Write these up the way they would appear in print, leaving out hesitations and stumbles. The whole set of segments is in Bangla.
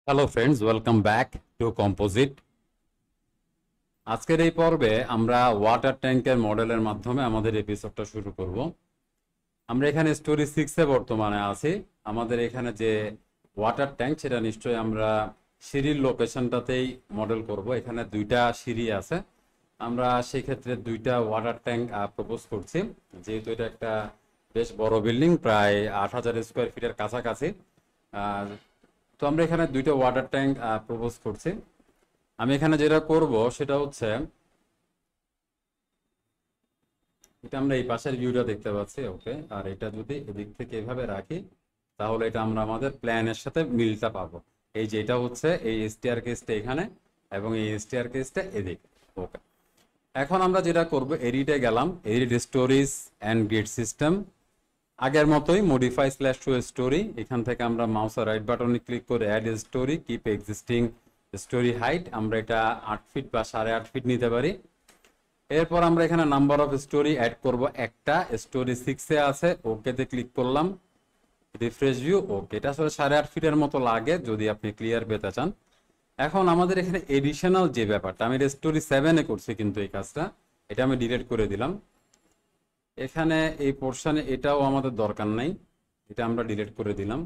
Hello friends, welcome back to composite. আজকের এই পর্বে আমরা ওয়াটার ট্যাঙ্কের মডেলের মাধ্যমে আমাদের এপিসোডটা শুরু করব। আমরা এখানে স্টোরি 6-এ বর্তমানে আছি। আমাদের এখানে যে ওয়াটার ট্যাঙ্ক সেটা নিশ্চয়ই আমরা সিঁড়ির লোকেশনটাতেই মডেল করব। এখানে দুইটা সিঁড়ি আছে, আমরা সেই ক্ষেত্রে দুইটা ওয়াটার ট্যাঙ্ক প্রপোজ করছি। যেহেতু এটা একটা বেশ বড় বিল্ডিং, প্রায় 8,000 স্কোয়ার ফিটের কাছাকাছি। আর তো আমরা এখানে দুইটা ওয়াটার ট্যাঙ্ক প্রপোজ করছি। আমি এখানে যেটা করব সেটা হচ্ছে, এটা আমরা এই পাশের ভিউটা দেখতে পাচ্ছি, ওকে। আর এটা যদি এদিক থেকে এভাবে রাখি তাহলে এটা আমরা আমাদের প্ল্যানের সাথে মিলটা পাবো। এই যে এটা হচ্ছে এই স্টেয়ার কেসটা এখানে এবং এই স্টেয়ার কেসটা এদিকে, ওকে। এখন আমরা যেটা করব, এডিটে গেলাম, edit stories and get system, আগের মতোই মডিফাই স্ল্যাশ টু স্টোরি। এখান থেকে আমরা মাউসের রাইট বাটনে ক্লিক করে add story, keep existing story height, আমরা এটা 8 ফিট বা 8.5 ফিট নিতে পারি। এরপর আমরা এখানে নাম্বার অফ স্টোরি অ্যাড করব, একটা স্টোরি 6-এ আছে, ওকেতে ক্লিক করলাম, রিফ্রেশ ভিউ, ওকে। এটা আসলে 8.5 ফিটের মতো লাগে যদি আপনি ক্লিয়ার পেতে চান। এখন আমাদের এখানে এডিশনাল যে ব্যাপারটা, আমি স্টোরি 7-এ করছি কিন্তু এই কাজটা, এটা আমি ডিলিট করে দিলাম। এখানে এই পোর্শনে এটাও আমাদের দরকার নাই, এটা আমরা ডিলিট করে দিলাম।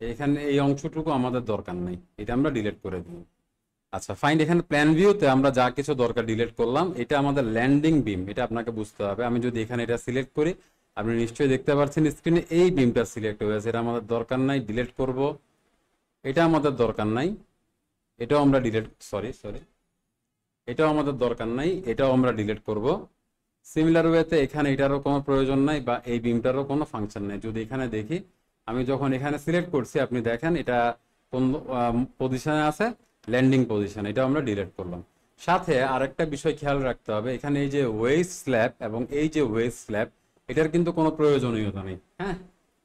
এখানে এই অংশটুকু আমাদের দরকার নাই, এটা আমরা ডিলিট করে দিলাম। আচ্ছা ফাইন, এখানে প্ল্যান ভিউতে আমরা যা কিছু দরকার ডিলিট করলাম। এটা আমাদের ল্যান্ডিং বিম, এটা আপনাকে বুঝতে হবে। আমি যদি এখানে এটা সিলেক্ট করি, আপনি নিশ্চয়ই দেখতে পাচ্ছেন স্ক্রিনে এই বিমটা সিলেক্ট হয়েছে, এটা আমাদের দরকার নাই, ডিলিট করব। এটা আমাদের দরকার নাই, এটাও আমরা ডিলিট, সরি, এটাও আমাদের দরকার নাই, এটাও আমরা ডিলিট করব। সিমিলার ওয়েতে এখানে এটারও কোনো প্রয়োজন নাই বা এই বিমটারও কোনো ফাংশন নেই। যদি এখানে দেখি, আমি যখন এখানে সিলেক্ট করছি, আপনি দেখেন এটা কোন পজিশনে আছে, ল্যান্ডিং পজিশন, এটা আমরা ডিলিট করলাম। সাথে আরেকটা বিষয় খেয়াল রাখতে হবে, এখানে এই যে ওয়েস্ট স্ল্যাব এবং এই যে ওয়েস্ট স্ল্যাব, এটার কিন্তু কোনো প্রয়োজনীয়তা নেই। হ্যাঁ,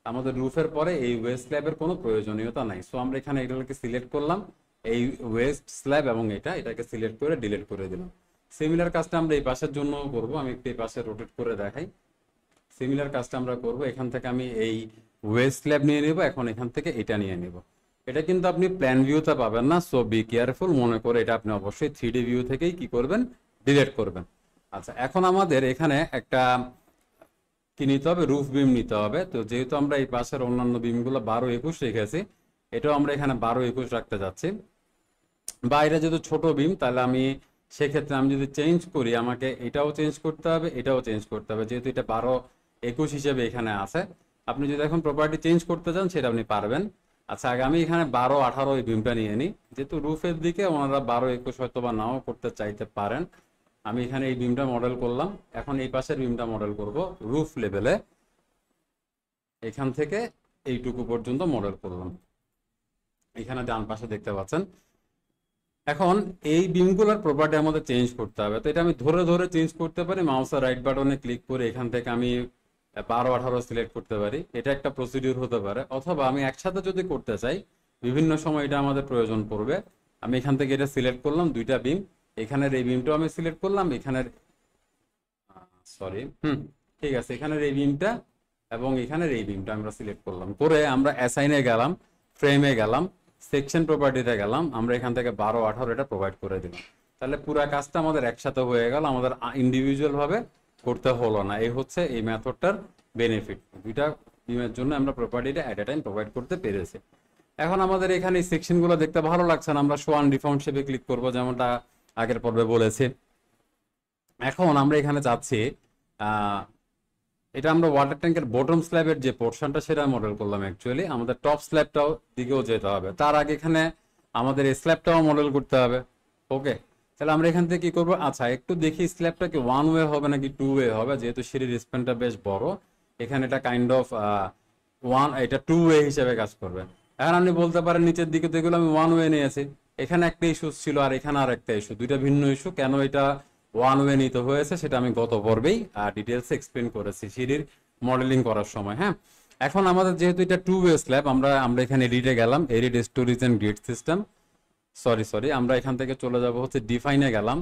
আমাদের রুফের পরে এই ওয়েস্ট স্ল্যাবের কোনো প্রয়োজনীয়তা নাই। সো আমরা এখানে এটাকে সিলেক্ট করলাম, এই ওয়েস্ট স্ল্যাব এবং এটাকে সিলেক্ট করে ডিলিট করে দিলাম। সিমিলার কাজটা আমরা এই পাশের জন্য করব। আমি একটু এই পাশে রোটেট করে দেখাই। সিমিলার কাজটা আমরা করব, এখান থেকে আমি এই ওয়েস্ট স্ল্যাব নিয়ে নেব, এখন এখান থেকে এটা নিয়ে নেব। এটা কিন্তু আপনি প্ল্যান ভিউতে পাবেন না, সো বি কেয়ারফুল। মনে করে এটা আপনি অবশ্যই 3D ভিউ থেকেই কি করবেন, ডিলিট করবেন। আচ্ছা, এখন আমাদের এখানে একটা কি নিতে হবে, রুফ বিম নিতে হবে। তো যেহেতু আমরা এই পাশের অন্যান্য বিমগুলো 12-21 রেখেছি, এটাও আমরা এখানে 12-21 রাখতে যাচ্ছি। বা এটা যেহেতু ছোট বিম, তাহলে আমি সেক্ষেত্রে আমি যদি চেঞ্জ করি, আমাকে এটাও চেঞ্জ করতে হবে, এটাও চেঞ্জ করতে হবে। যেহেতু এটা 12-21 হিসেবে এখানে আছে, আপনি যদি এখন প্রপার্টি চেঞ্জ করতে চান সেটা আপনি পারবেন। আচ্ছা, আগে আমি এখানে 12-18 এই বিমটা নিয়ে নিই। যেহেতু রুফের দিকে ওনারা 12-21 হয়তো বা নাও করতে চাইতে পারেন। আমি এখানে এই বিমটা মডেল করলাম, এখন এই পাশের বিমটা মডেল করব রুফ লেভেলে, এখান থেকে এইটুকু পর্যন্ত মডেল করলাম। এখানে ডান পাশে দেখতে পাচ্ছেন। এখন এই বিমগুলোর প্রপার্টি আমাদের চেঞ্জ করতে হবে। তো এটা আমি ধরে ধরে চেঞ্জ করতে পারি, মাউসের রাইট বাটনে ক্লিক করে এখান থেকে আমি 12-18 সিলেক্ট করতে পারি। এটা একটা প্রসিডিউর হতে পারে। অথবা আমি একসাথে যদি করতে চাই, বিভিন্ন সময় এটা আমাদের প্রয়োজন পড়বে। আমি এখান থেকে এটা সিলেক্ট করলাম, দুইটা বিম, এখানের এই বিমটাও আমি সিলেক্ট করলাম, এখানের সরি, ঠিক আছে, এখানের এই বিমটা এবং এখানের এই বিমটা আমরা সিলেক্ট করলাম। করে আমরা অ্যাসাইনে গেলাম, ফ্রেমে গেলাম, সেকশন প্রপার্টিতে গেলাম, আমরা এখান থেকে 12-18 এটা প্রোভাইড করে দিলাম। তাহলে পুরা কাজটা আমাদের একসাথে হয়ে গেল, আমাদের ইন্ডিভিজুয়াল ভাবে করতে হলো না। এই হচ্ছে এই মেথডটার বেনিফিট। দুইটা বিমের জন্য আমরা প্রপার্টিটা এট এ টাইম প্রোভাইড করতে পেরেছি। এখন আমাদের এখানে এই সেকশনগুলো দেখতে ভালো লাগছে না, আমরা শো অন ডিফর্ম শেপে ক্লিক করবো, যেমনটা আগের পর্বে বলেছি। এখন আমরা এখানে যাচ্ছি, এটা আমরা ওয়াটার ট্যাঙ্কের বটম স্ল্যাবের যে পোর্শনটা সেটা মডেল করলাম। অ্যাকচুয়ালি আমাদের টপ স্ল্যাবটাও দিকেও যেতে হবে, তার আগে এখানে আমাদের এই স্ল্যাবটাও মডেল করতে হবে। ওকে, তাহলে আমরা এখান থেকে কি করবো, আচ্ছা একটু দেখি স্ল্যাবটা কি 1 ওয়ে হবে নাকি 2 ওয়ে হবে। যেহেতু সিঁড়ির স্প্যানটা বেশ বড়, এখানে এটা কাইন্ড অফ এটা 2 ওয়ে হিসেবে কাজ করবে। এখন আপনি বলতে পারেন নিচের দিকে তো এগুলো আমি 1 ওয়ে নিয়েছি, এখানে একটা ইস্যু ছিল আর এখানে আর একটা ইস্যু, দুইটা ভিন্ন ইস্যু। কেন এটা 1 ওয়ে নিতে হয়েছে সেটা আমি গত পর্বেই ডিটেলস এক্সপ্লেন করেছি সিঁড়ির মডেলিং করার সময়। হ্যাঁ, এখন আমাদের যেহেতু এটা 2 ওয়ে স্ল্যাব, আমরা এখানে এডিটে গেলাম, edit storage and get system, sorry আমরা এখান থেকে চলে যাব হচ্ছে ডিফাইনে গেলাম,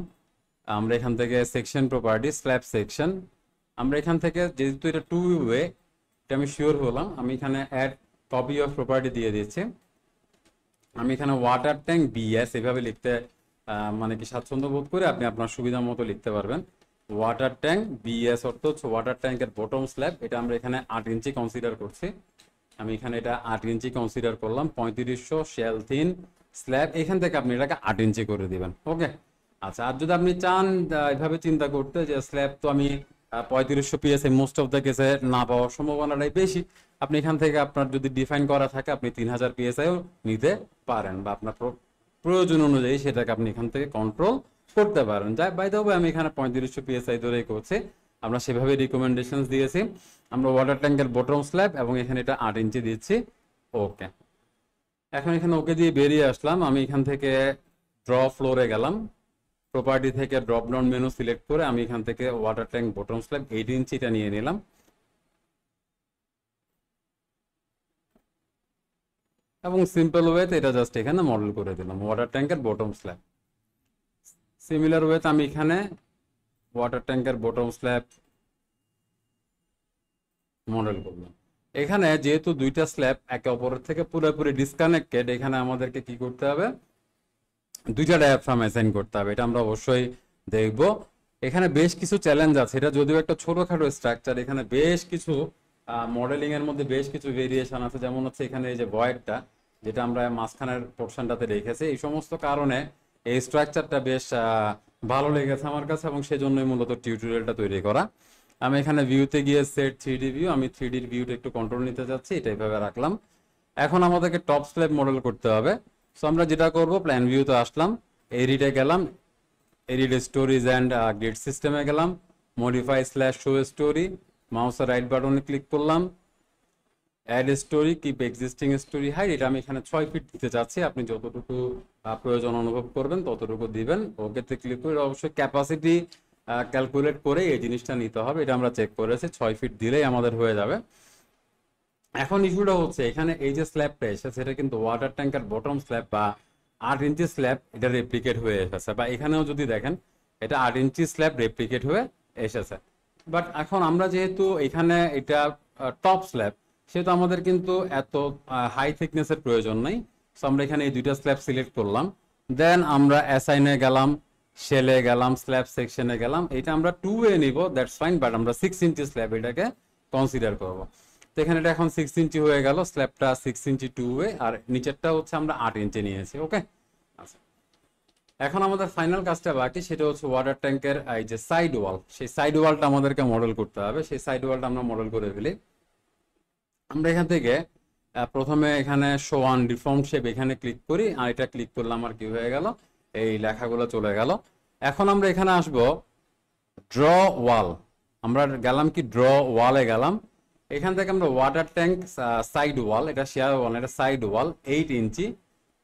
আমরা এখান থেকে সেকশন প্রপার্টি স্ল্যাব সেকশন, আমরা এখান থেকে যেহেতু এটা 2 ওয়ে, এটা আমি শিওর হলাম, আমি এখানে অ্যাড কপি অফ প্রপার্টি দিয়ে দিচ্ছি। আমি এখানে ওয়াটার ট্যাঙ্ক বিএস এভাবে লিখতে মানে কি স্বাচ্ছন্দ্য বোধ করে আপনি আপনার সুবিধা মতো লিখতে পারবেন। ওয়াটার ট্যাঙ্ক বিএস অর্থ হচ্ছে ওয়াটার ট্যাঙ্কের বটম স্ল্যাব, এটা আমরা এখানে 8 ইঞ্চি কনসিডার করছি। আমি এখানে এটা 8 ইঞ্চি কনসিডার করলাম, 3500 শেল থিন স্ল্যাব, এখান থেকে আপনি এটাকে 8 ইঞ্চি করে দিবেন। ওকে, আচ্ছা, আর যদি আপনি চান এভাবে চিন্তা করতে যে স্ল্যাব তো আমি 3500 পিএসআই মোস্ট অফ দ্য কেসে না পাওয়ার সম্ভাবনাটাই বেশি, আপনি এখান থেকে আপনার যদি ডিফাইন করা থাকে আপনি 3000 পিএসআইও নিতে পারেন, বা আপনার প্রয়োজন অনুযায়ী সেটাকে আপনি এখান থেকে কন্ট্রোল করতে পারেন। যাই বাই দ্য ওয়ে আমি এখানে 3500 পিএসআই ধরেই করছি, আমরা সেভাবে রিকমেন্ডেশন দিয়েছি। আমরা ওয়াটার ট্যাঙ্কের বটম স্ল্যাব এবং এখানে এটা 8 ইঞ্চি দিচ্ছি। ওকে, এখন এখানে ওকে দিয়ে বেরিয়ে আসলাম। আমি এখান থেকে ড্র ফ্লোরে গেলাম, প্রপার্টি থেকে ড্রপ ডাউন মেনু সিলেক্ট করে আমি এখান থেকে ওয়াটার ট্যাঙ্ক বটম স্ল্যাব 8 ইঞ্চিটা নিয়ে নিলাম। এবং সিম্পল ওয়েতে এটা জাস্ট এখানে মডেল করে দিলাম ওয়াটার ট্যাঙ্কের বটম স্ল্যাব। সিমিলার ওয়েতে আমি এখানে ওয়াটার ট্যাঙ্কের বটম স্ল্যাব মডেল করলাম। এখানে যেহেতু দুইটা স্ল্যাব একে অপরের থেকে পুরোপুরি ডিসকানেক্টেড, এখানে আমাদেরকে কি করতে হবে, দুইটা ডায়াফ্রাম অ্যাসাইন করতে হবে, এটা আমরা অবশ্যই দেখব। এখানে বেশ কিছু চ্যালেঞ্জ আছে, এটা যদিও একটা ছোটখাটো স্ট্রাকচার, এখানে বেশ কিছু মডেলিং এর মধ্যে বেশ কিছু ভেরিয়েশন আছে। যেমন হচ্ছে এখানে এই যে ভয়েডটা, যেটা আমরা মাঝখানের পোর্শনটাতে রেখেছি, এই সমস্ত কারণে এই স্ট্রাকচারটা বেশ ভালো লেগেছে আমার কাছে এবং সেজন্যই মূলত টিউটোরিয়ালটা তৈরি করা। আমি এখানে ভিউতে গিয়ে সেট 3D ভিউ, আমি 3Dর ভিউটা একটু কন্ট্রোল নিতে চাচ্ছি, এটা এইভাবে রাখলাম। এখন আমাদেরকে টপ স্ল্যাব মডেল করতে হবে। সো আমরা যেটা করব, প্ল্যান ভিউতে আসলাম, এরিডে গেলাম, এরিড স্টোরিজ অ্যান্ড গ্রিড সিস্টেমে গেলাম, মডিফাই স্ল্যাশ শো স্টোরি, মাউসের রাইট বাটনে ক্লিক করলাম, add story, keep existing story height, এটা আমি এখানে 6 ফিট দিতে চাচ্ছি, আপনি যতটুকু প্রয়োজন অনুভব করবেন ততটুকু দিবেন। ওকেতে ক্লিক করে অবশ্যই ক্যাপাসিটি ক্যালকুলেট করে এই জিনিসটা নিতে হবে, এটা আমরা চেক করেছি, 6 ফিট দিলেই আমাদের হয়ে যাবে। এখন ইস্যুটা হচ্ছে এখানে এই যে স্ল্যাবটা এসেছে এটা কিন্তু ওয়াটার ট্যাঙ্কের বটম স্ল্যাব বা 8 ইঞ্চি স্ল্যাব, এটা রেপ্লিকেট হয়ে এসেছে, বা এখানেও যদি দেখেন এটা 8 ইঞ্চি স্ল্যাব রেপ্লিকেট হয়ে এসেছে। বাট এখন আমরা যেহেতু এখানে এটা টপ স্ল্যাব, সেহেতু আমাদের কিন্তু এত হাই থিকনেসের প্রয়োজন নাই। সো আমরা এখানে এই দুইটা স্ল্যাব সিলেক্ট করলাম, দেন আমরা অ্যাসাইনে গেলাম, শেলে গেলাম, স্ল্যাব সেকশনে গেলাম, এটা আমরা 2 নিব, দ্যাটস ফাইন, বাট আমরা 6 ইঞ্চি স্ল্যাব এটাকে কনসিডার করব। তো এখানে এটা এখন 6 ইঞ্চি হয়ে গেল, স্ল্যাবটা 6 ইঞ্চি 2 আর নিচেরটা হচ্ছে আমরা 8 ইঞ্চি নিয়েছি। ওকে, আচ্ছা, এখন আমাদের ফাইনাল কাজটা বাকি, সেটা হচ্ছে ওয়াটার ট্যাঙ্কের এই যে সাইড ওয়াল, সেই সাইড ওয়ালটা আমাদেরকে মডেল করতে হবে। সেই সাইড ওয়ালটা আমরা মডেল করে ফেলি। আমরা এখান থেকে প্রথমে এখানে শো অন ডিফর্ম শেপ এখানে ক্লিক করি, আর এটা ক্লিক করলে আমার কি হয়ে গেল, এই লেখাগুলো চলে গেল। এখন আমরা এখানে আসব ড্র ওয়াল, আমরা গেলাম কি ড্র ওয়ালে গেলাম, এখান থেকে আমরা ওয়াটার ট্যাঙ্ক সাইড ওয়াল, এটা শেয়ার ওয়াল, এটা সাইড ওয়াল 8 ইঞ্চি,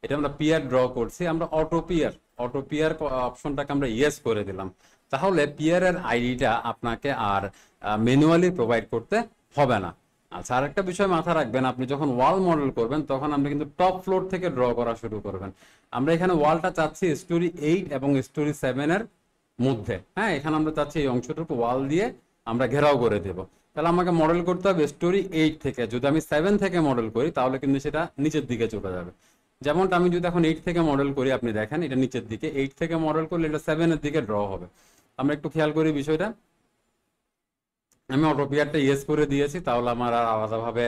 এটা আমরা পিয়ার ড্র করছি। আমরা অটো পিয়ার অপশনটাকে আমরা ইয়েস করে দিলাম, তাহলে পিয়ারের আইডিটা আপনাকে আর ম্যানুয়ালি প্রোভাইড করতে হবে না। আচ্ছা, আর একটা বিষয় মাথা রাখবেন, আপনি যখন ওয়াল মডেল করবেন তখন আপনি কিন্তু টপ ফ্লোর থেকে ড্র করা শুরু করবেন। আমরা এখানে ওয়ালটা চাচ্ছি স্টোরি 8 এবং স্টোরি 7 এর মধ্যে। হ্যাঁ, এখানে আমরা চাচ্ছি এই অংশটুকু ওয়াল দিয়ে আমরা ঘেরাও করে দেব। তাহলে আমাকে মডেল করতে হবে স্টোরি 8 থেকে। যদি আমি 7 থেকে মডেল করি তাহলে কিন্তু সেটা নিচের দিকে চলে যাবে। যেমনটা আমি যদি এখন 8 থেকে মডেল করি, আপনি দেখেন এটা নিচের দিকে, 8 থেকে মডেল করলে এটা 7 এর দিকে ড্র হবে। আমরা একটু খেয়াল করি বিষয়টা। আমি অটো পিয়ারটা ইয়েস করে দিয়েছি, তাহলে আমার আর আলাদাভাবে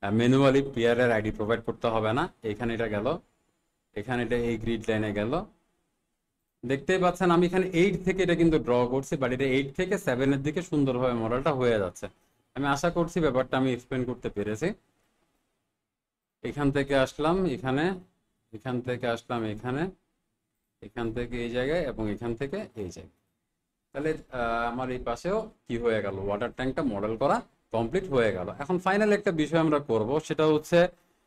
ম্যানুয়ালি পিয়ারের আইডি প্রোভাইড করতে হবে না। এখানে এটা গেল, এখানে এটা এই গ্রিড লাইনে গেল, দেখতেই পাচ্ছেন আমি এখানে 8 থেকে এটা কিন্তু ড্র করছি, বাট এটা 8 থেকে 7 এর দিকে সুন্দরভাবে মডেলটা হয়ে যাচ্ছে। আমি আশা করছি ব্যাপারটা আমি এক্সপ্লেন করতে পেরেছি। এখান থেকে আসলাম এখানে, এখান থেকে আসলাম এখানে, এখান থেকে এই জায়গায় এবং এখান থেকে এই জায়গায়। তাহলে আমার এই পাশেও কি হয়ে গেল, ওয়াটার ট্যাঙ্কটা মডেল করা কমপ্লিট হয়ে গেল। এখন ফাইনাল একটা বিষয় আমরা করব, সেটা হচ্ছে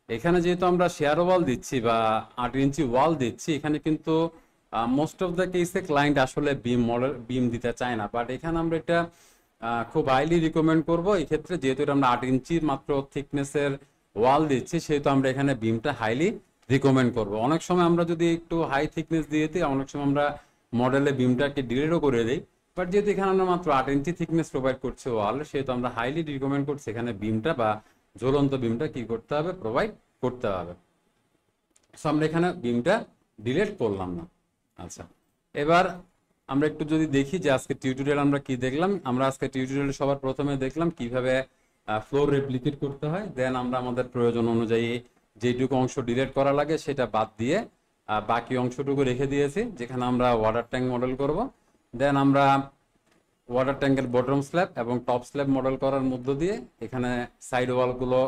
এখানে যেহেতু আমরা শেয়ার ওয়াল দিচ্ছি বা 8 ইঞ্চি ওয়াল দিচ্ছি, এখানে কিন্তু মোস্ট অফ দ্য কেসে ক্লায়েন্ট আসলে বিম দিতে চায় না, বাট এখানে আমরা এটা খুব হাইলি রিকমেন্ড করব। এই ক্ষেত্রে যেহেতু এটা আমরা 8 ইঞ্চির মাত্র থিকনেসের ওয়াল দিচ্ছি, সেহেতু আমরা এখানে বিমটা হাইলি রিকমেন্ড করব। অনেক সময় আমরা যদি একটু হাই থিকনেস দিয়ে দিই, অনেক সময় আমরা মডেলে বিমটাকে ডিলেটও করে দিই, বাট যেহেতু এখানে আমরা মাত্র 8 ইঞ্চি থিকনেস প্রোভাইড করছি ওয়াল, সেহেতু আমরা হাইলি রিকমেন্ড করছি এখানে বিমটা বা ঝুলন্ত বিমটা কি করতে হবে, প্রোভাইড করতে হবে। সো আমরা এখানে বিমটা ডিলিট করলাম না। আচ্ছা, এবার আমরা একটু যদি দেখি যে আজকে টিউটোরিয়াল আমরা কি দেখলাম। আমরা আজকে টিউটোরিয়াল সবার প্রথমে দেখলাম কিভাবে ফ্লোর রেপ্লিকেট করতে হয়। দেন আমরা আমাদের প্রয়োজন অনুযায়ী যেটুকু অংশ ডিলিট করা লাগে সেটা বাদ দিয়ে বাকি অংশটুকু রেখে দিয়েছি, যেখানে আমরা ওয়াটার ট্যাঙ্ক মডেল করব। দেন আমরা ওয়াটার ট্যাঙ্কের বটম স্ল্যাব এবং টপ স্ল্যাব মডেল করার মধ্য দিয়ে এখানে সাইড ওয়ালগুলো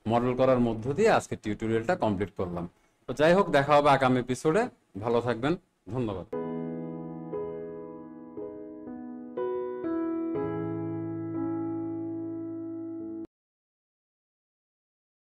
মডেল করার মধ্য দিয়ে আজকে টিউটোরিয়ালটা কমপ্লিট করলাম। তো যাই হোক, দেখা হবে আগামী এপিসোডে। ভালো থাকবেন, ধন্যবাদ।